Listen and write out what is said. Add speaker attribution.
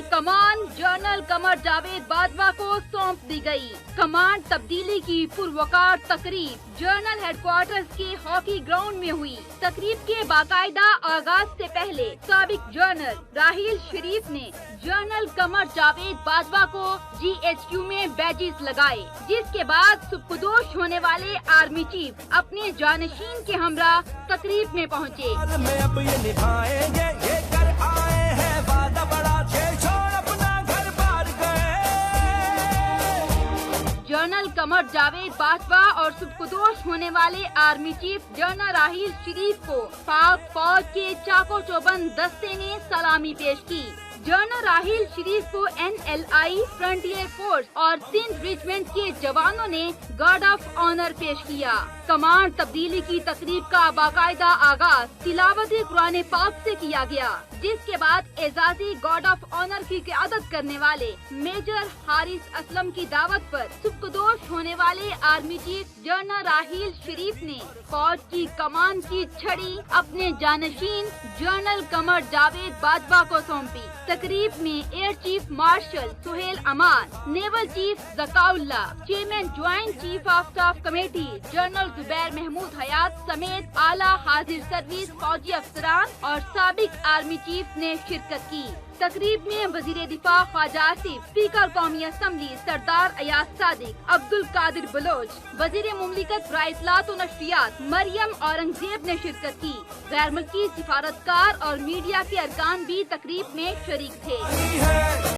Speaker 1: कमान general Qamar Javed Bajwa को सौंप दी गई। कमान तब्दीली की पुरवकार तकरीब जनरल हेडक्वार्टर्स के हॉकी ग्राउंड में हुई। तकरीब के बाकायदा आगाज से पहले साबिक जनरल राहील शरीफ ने जनरल कमर जावेद बाजवा को GHQ में बैजेस लगाए, जिसके बाद सुपुर्दोश होने वाले आर्मी चीफ अपने जानशीन के हमरा तकरीब में पहुँचे। जनरल कमर जावेद बाजवा और सुपुर्दोश होने वाले आर्मी चीफ जनरल राहील शरीफ को पाक फौज के चाको चौबंद दस्ते ने सलामी पेश की। जनरल राहील शरीफ को NLI, फ्रंटियर फोर्स और सिंध रेजिमेंट के जवानों ने गार्ड ऑफ ऑनर पेश किया। कमान तब्दीली की तकरीब का बाकायदा आगाज तिलावत कुरान पाक से किया गया, जिसके बाद एजाजी गार्ड ऑफ ऑनर की क़यादत करने वाले मेजर हारिस असलम की दावत पर सुपुर्दोश होने वाले army chief general Raheel Sharif ने फौज की कमान की छड़ी अपने जानशीन जनरल कमर जावेद बाजवा को सौंपी। तकरीब में air chief marshal Sohail Aman, naval chief Zakaullah, chairman joint chief of staff committee general Zubair Mahmood Hayat समेत आला हाजिर सर्विस फौजी अफसरान और साबिक आर्मी चीफ ने शिरकत की। तकरीब में वजीर दिफा ख्वाजा आसिफ, स्पीकर कौमी असम्बली सरदार अयाज सादिक, अब्दुल कादिर बलोच, वजीर मुमलिकत बराए इत्तलात व नशरियात मरियम औरंगजेब ने शिरकत की। गैर मुल्की सिफारतकार और मीडिया के अरकान भी तकरीब में शरीक थे।